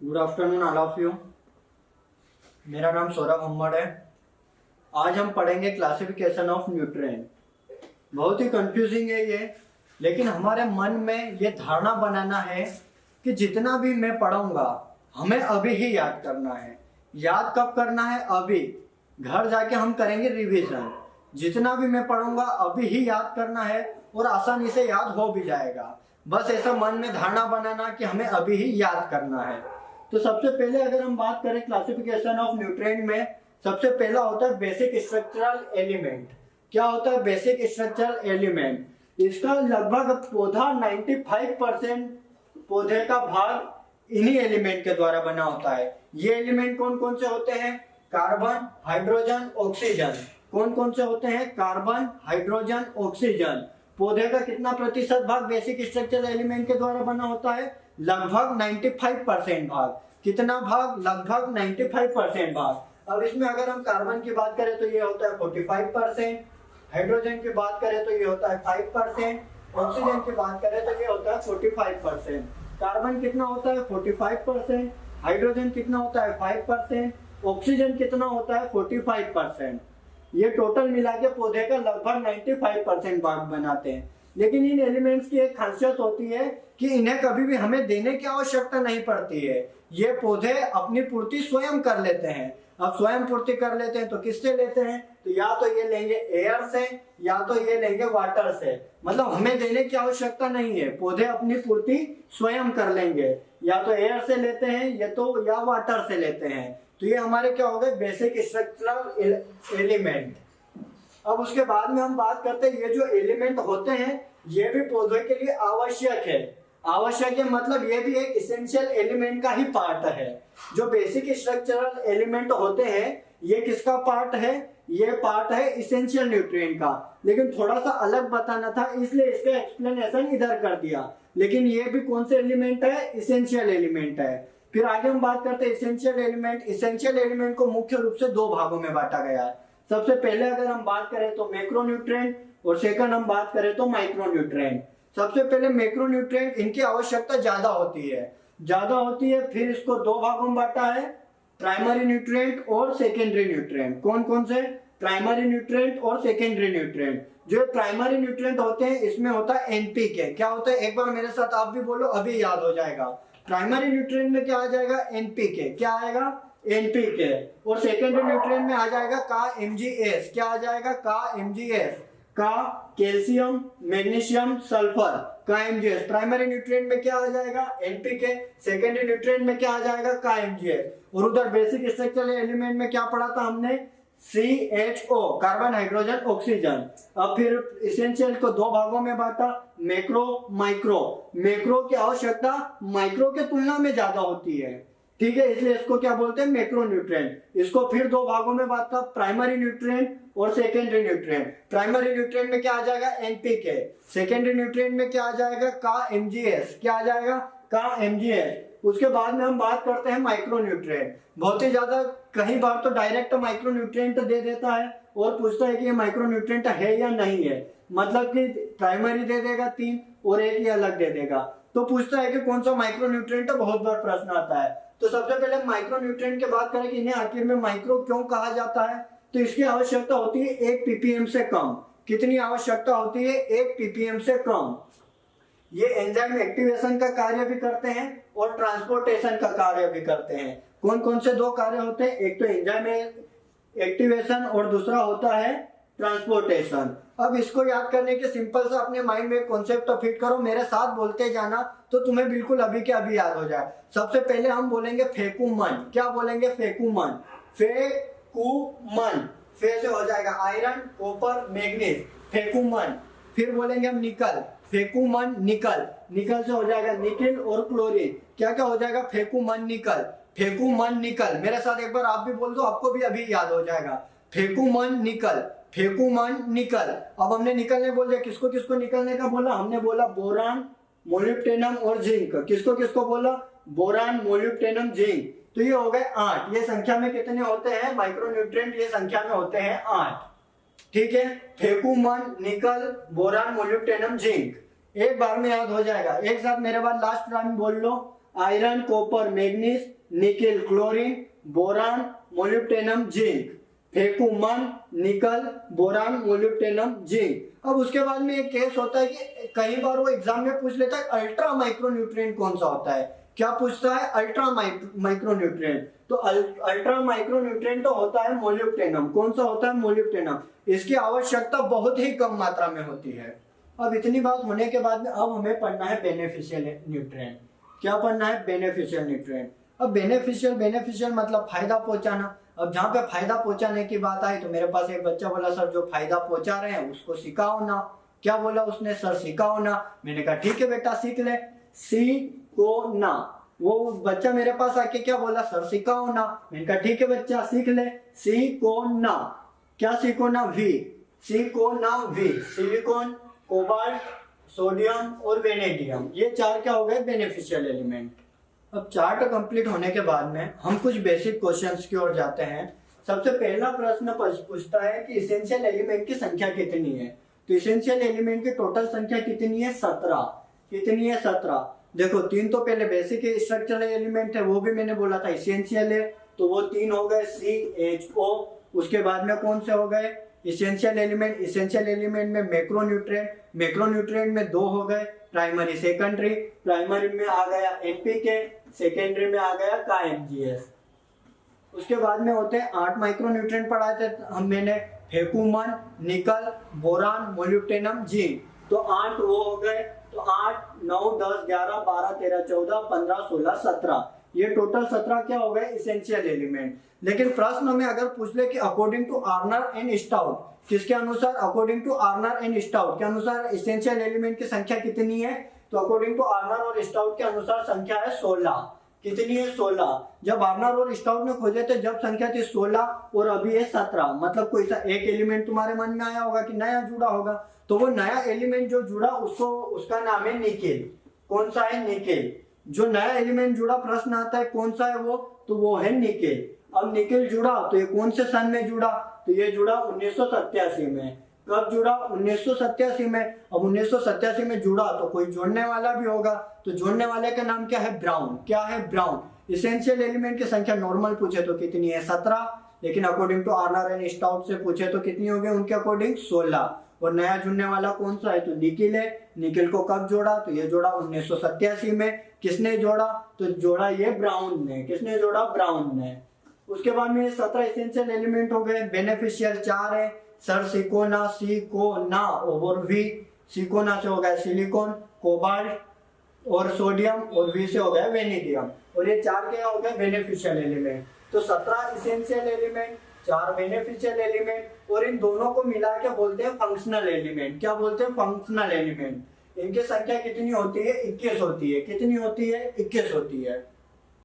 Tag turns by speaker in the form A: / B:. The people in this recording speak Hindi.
A: Good afternoon all of you. मेरा नाम सौरभ हम्मड़ है। आज हम पढ़ेंगे क्लासिफिकेशन ऑफ न्यूट्रिएंट। बहुत ही कंफ्यूजिंग है ये, लेकिन हमारे मन में ये धारणा बनाना है कि जितना भी मैं पढ़ूंगा हमें अभी ही याद करना है। याद कब करना है? अभी। घर जाके हम करेंगे रिवीजन। जितना भी मैं पढ़ूंगा अभी ही याद करना है और आसानी से याद हो भी जाएगा। बस ऐसा मन में धारणा बनाना कि हमें अभी ही याद करना है। तो सबसे पहले अगर हम बात करें क्लासिफिकेशन ऑफ न्यूट्रिएंट में, सबसे पहला होता है बेसिक स्ट्रक्चरल एलिमेंट। क्या होता है बेसिक स्ट्रक्चरल एलिमेंट? इसका लगभग पौधा 95% पौधे का भाग इन्हीं एलिमेंट के द्वारा बना होता है। ये एलिमेंट कौन कौन से होते हैं? Carbon, hydrogen, oxygen. कौन कौन से होते हैं? Carbon, hydrogen, oxygen. पौधे का कितना प्रतिशत भाग बेसिक स्ट्रक्चरल एलिमेंट के द्वारा बना होता है? लगभग 95% भाग। कितना भाग? लगभग 95% भाग। अब इसमें अगर हम कार्बन की बात करें तो ये होता है 45%, हाइड्रोजन की बात करें तो ये होता है 5%, ऑक्सीजन की बात करें तो ये होता है 45%। कार्बन कितना होता है? 45%, हाइड्रोजन कितना होता है? 5%, ऑक्सीजन कितना होता है? 45%। ये टोटल मिला के पौधे का लगभग 95% भाग बनाते हैं। लेकिन इन एलिमेंट्स की एक खासियत होती है कि इन्हें कभी भी हमें देने की आवश्यकता नहीं पड़ती है। ये पौधे अपनी पूर्ति स्वयं कर लेते हैं। अब स्वयं पूर्ति कर लेते हैं तो किससे लेते हैं? तो या तो ये लेंगे एयर से या तो ये लेंगे वाटर से। मतलब हमें देने की आवश्यकता नहीं है, पौधे अपनी पूर्ति स्वयं कर लेंगे। या तो एयर से लेते हैं या वाटर से लेते हैं। तो ये हमारे क्या हो गए? Basic structural element. अब उसके बाद में हम बात करते हैं ये जो एलिमेंट होते हैं ये भी पौधे के लिए आवश्यक है। आवश्यक है मतलब ये भी एक इसेंशियल एलिमेंट का ही पार्ट है। जो बेसिक स्ट्रक्चरल एलिमेंट होते हैं ये किसका पार्ट है? ये पार्ट है इसेंशियल न्यूट्रिएंट का। लेकिन थोड़ा सा अलग बताना था इसलिए इसका एक्सप्लेनेशन इधर कर दिया। लेकिन ये भी कौन से एलिमेंट है? इसेंशियल एलिमेंट है। फिर आगे हम बात करते हैं इसेंशियल एलिमेंट। इसेंशियल एलिमेंट को मुख्य रूप से दो भागों में बांटा गया है। सबसे पहले अगर हम बात करें तो मैक्रोन्यूट्रिएंट और सेकंड हम बात करें तो माइक्रोन्यूट्रिएंट। सबसे पहले मैक्रोन्यूट्रिएंट, इनकी आवश्यकता ज्यादा होती है। फिर इसको दो भागों में बांटा है, प्राइमरी न्यूट्रिएंट और सेकेंडरी न्यूट्रिएंट। कौन कौन से? प्राइमरी न्यूट्रिएंट और सेकेंडरी न्यूट्रिएंट। जो प्राइमरी न्यूट्रिएंट होते हैं इसमें होता है एनपीके। क्या होता है? एक बार मेरे साथ आप भी बोलो, अभी याद हो जाएगा। प्राइमरी न्यूट्रिएंट में क्या आ जाएगा? एनपीके। क्या आएगा? एनपीके। और सेकेंडरी न्यूट्रिएंट में आ जाएगा का एमजीएस। क्या आ जाएगा? का एमजीएस। का कैल्शियम, मैग्नीशियम, सल्फर, का एमजीएस। प्राइमरी न्यूट्रिएंट में क्या आ जाएगा? एनपीके। सेकेंडरी न्यूट्रिएंट में क्या आ जाएगा? का एमजीएस। और उधर बेसिक स्ट्रक्चरल एलिमेंट में क्या पढ़ा था हमने? CHO, carbon, hydrogen, oxygen. अब फिर इसेंशियल को दो भागों में बांटा, मैक्रो, माइक्रो। मैक्रो की आवश्यकता माइक्रो के तुलना में ज्यादा होती है, ठीक है, इसलिए इसको क्या बोलते हैं? Macro nutrient. इसको फिर दो भागों में बांटा, प्राइमरी न्यूट्रिएंट और सेकेंडरी न्यूट्रिएंट। प्राइमरी न्यूट्रिएंट में क्या आ जाएगा? एनपीके। सेकेंडरी न्यूट्रिएंट में क्या आ जाएगा? का एमजीएस। क्या आ जाएगा? का एमजीएस। उसके बाद में हम बात करते हैं माइक्रो न्यूट्रिएंट। बहुत ही ज्यादा कई बार तो डायरेक्ट माइक्रो न्यूट्रिएंट दे देता है और पूछता है कि ये माइक्रो न्यूट्रिएंट है या नहीं है। मतलब कि प्राइमरी दे देगा 3 और एक ही अलग दे देगा। तो पूछता है कि कौन सा माइक्रो न्यूट्रिएंट है, बहुत बार प्रश्न आता है। तो सबसे पहले माइक्रो न्यूट्रिएंट की बात करें कि इन्हें आखिर में माइक्रो क्यों कहा जाता है, तो इसकी आवश्यकता होती है 1 ppm से कम। कितनी आवश्यकता होती है? 1 ppm से कम। ये एंजाइम एक्टिवेशन का कार्य भी करते हैं और ट्रांसपोर्टेशन का कार्य भी करते हैं। कौन कौन से दो कार्य होते हैं? एक तो एंजाइम एक्टिवेशन और दूसरा होता है ट्रांसपोर्टेशन। अब इसको याद करने के सिंपल सा अपने माइंड में कॉन्सेप्ट फिट करो, मेरे साथ बोलते जाना तो तुम्हें बिल्कुल अभी के अभी याद हो जाए। सबसे पहले हम बोलेंगे फेकुमन। क्या बोलेंगे? फेकुमन। फेकुमन। फे से हो जाएगा आयरन, कॉपर, मैग्नीज, फेकुमन। फिर बोलेंगे हम निकल। फेकुमन निकल। निकल से हो जाएगा निकिल और क्लोरीन। क्या क्या हो जाएगा? फेकुमन निकल। फेकुमन निकल। मेरे साथ एक बार आप भी बोल दो, आपको भी अभी याद हो जाएगा। फेकुमन निकल। फेकुमन निकल। अब हमने निकलने बोल दिया, किसको किसको निकलने का बोला? हमने बोला बोरान, मोलिब्डेनम और जिंक। किसको किसको बोला? Boron, molybdenum, zinc. तो ये हो गए 8। ये संख्या में कितने होते हैं माइक्रोन्यूट्रिएंट? ये संख्या में होते हैं 8, ठीक है। फेकुमन, निकल, बोरान, मोलिब्डेनम, जिंक। एक बार में याद हो जाएगा। एक साथ मेरे बाद लास्ट टाइम बोल लो, iron, copper, manganese, nickel, chlorine, boron, molybdenum, zinc. फेकुमन, निकल, बोरान, मोलिब्डेनम, जिंक। अब उसके बाद में एक केस होता है कि कई बार वो एग्जाम में पूछ लेता है अल्ट्रा माइक्रोन्यूट्रिएंट कौन सा होता है। क्या पूछता है? Ultra micronutrient. तो अल्ट्रा माइक्रोन्यूट्रिएंट तो होता है मोलिब्डेनम। कौन सा होता है? मोलिब्डेनम। इसकी आवश्यकता बहुत ही कम मात्रा में होती है। अब इतनी बात होने के बाद में अब हमें पढ़ना है बेनिफिशियल न्यूट्रिएंट। क्या पढ़ना है? Beneficial nutrient. अब बेनिफिशियल मतलब फायदा पहुंचाना। अब जहाँ पे फायदा पहुंचाने की बात आई तो मेरे पास एक बच्चा बोला सर जो फायदा पहुंचा रहे हैं उसको सिखाओ ना। क्या बोला उसने? सर सिखाओ ना। मैंने कहा ठीक है बेटा सीख ले। सीखो ना। वो बच्चा मेरे पास आके क्या बोला? सर सिखाओ ना। मैंने कहा ठीक है बच्चा सीख ले। सीखो ना। क्या सीखो ना? वी। सीखो ना वी। सिलिकॉन, कोबाल्ट, सोडियम और वेनेडियम, ये चार क्या हो गए? Beneficial element. अब चार्ट कंप्लीट होने के बाद में हम कुछ बेसिक क्वेश्चंस की ओर जाते हैं। सबसे पहला प्रश्न पूछता है कि इसेंशियल एलिमेंट की संख्या कितनी है। तो इसेंशियल एलिमेंट की टोटल संख्या कितनी है? 17। कितनी है? 17। देखो तीन तो पहले बेसिक स्ट्रक्चरल एलिमेंट है, वो भी मैंने बोला था इसेंशियल है, तो वो तीन हो गए CHO। उसके बाद में कौन से हो गए? इसेंशियल एलिमेंट में मैक्रोन्यूट्रिएंट में दो हो गए, प्राइमरी सेकेंडरी। प्राइमरी में आ गया NPK, सेकेंडरी में आ गया KMGS। उसके बाद में होते हैं 8 माइक्रोन्यूट्रिएंट पढ़ाए थे मैंने, फेकुमन, निकल, बोरान, मोलिब्डेनम, जिंक। तो 8 वो हो गए। तो 8, 9, 10, 11, 12, 13, 14, 15, 16, 17, ये टोटल 17 क्या हो गए? Essential element. लेकिन प्रश्न में अगर पूछ ले कि अकॉर्डिंग टू आर्नर एंड स्टाउट, किसके अनुसार? अकॉर्डिंग टू आर्नर एंड स्टाउट के अनुसार इसेंशियल एलिमेंट की संख्या कितनी है? तो अकॉर्डिंग टू आर्नर और स्टाउट के अनुसार संख्या है 16। कितनी है? 16। जब आर्नर और स्टाउट ने खोजे थे जब संख्या थी 16 और अभी है 17। मतलब कोई सा एक एलिमेंट तुम्हारे मन में आया होगा कि नया जुड़ा होगा, तो वो नया एलिमेंट जो जुड़ा उसका नाम है निकेल। कौन सा है? निकेल। जो नया एलिमेंट जुड़ा प्रश्न आता है कौन सा है वो? तो वो है निकेल। अब निकेल जुड़ा तो ये कौन से सन में जुड़ा? तो ये जुड़ा 1987 में। कब जुड़ा? 1987 में। अब 1987 में जुड़ा तो कोई जोड़ने वाला भी होगा, तो जोड़ने वाले का नाम क्या है? ब्राउन। क्या है? ब्राउन। इसेंशियल एलिमेंट की संख्या नॉर्मल पूछे तो कितनी है? 17। लेकिन अकॉर्डिंग टू आर्नर एंड स्टाउट से पूछे तो कितनी हो गई उनके अकॉर्डिंग? 16। और नया जुड़ने वाला कौन सा है? तो निकेल है। निकेल को कब जोड़ा? तो ये जोड़ा 1987 में। किसने जोड़ा? तो जोड़ा ये ब्राउन ने। किसने जोड़ा? ब्राउन ने। उसके बाद में 17 इसेंशियल एलिमेंट हो गए। बेनिफिशियल 4 है, सर सिकोना और वी। सिकोना से हो गया सिलिकॉन, कोबाल्ट और सोडियम, और वी से हो गया वेनेडियम। और ये 4 क्या हो गए? Beneficial element. तो 17 इसेंशियल एलिमेंट, 4 बेनिफिशियल एलिमेंट, और इन दोनों को मिला के बोलते हैं फंक्शनल एलिमेंट। क्या बोलते हैं? Functional element. इनकी संख्या कितनी होती है? 21 होती है। कितनी होती है? 21 होती है।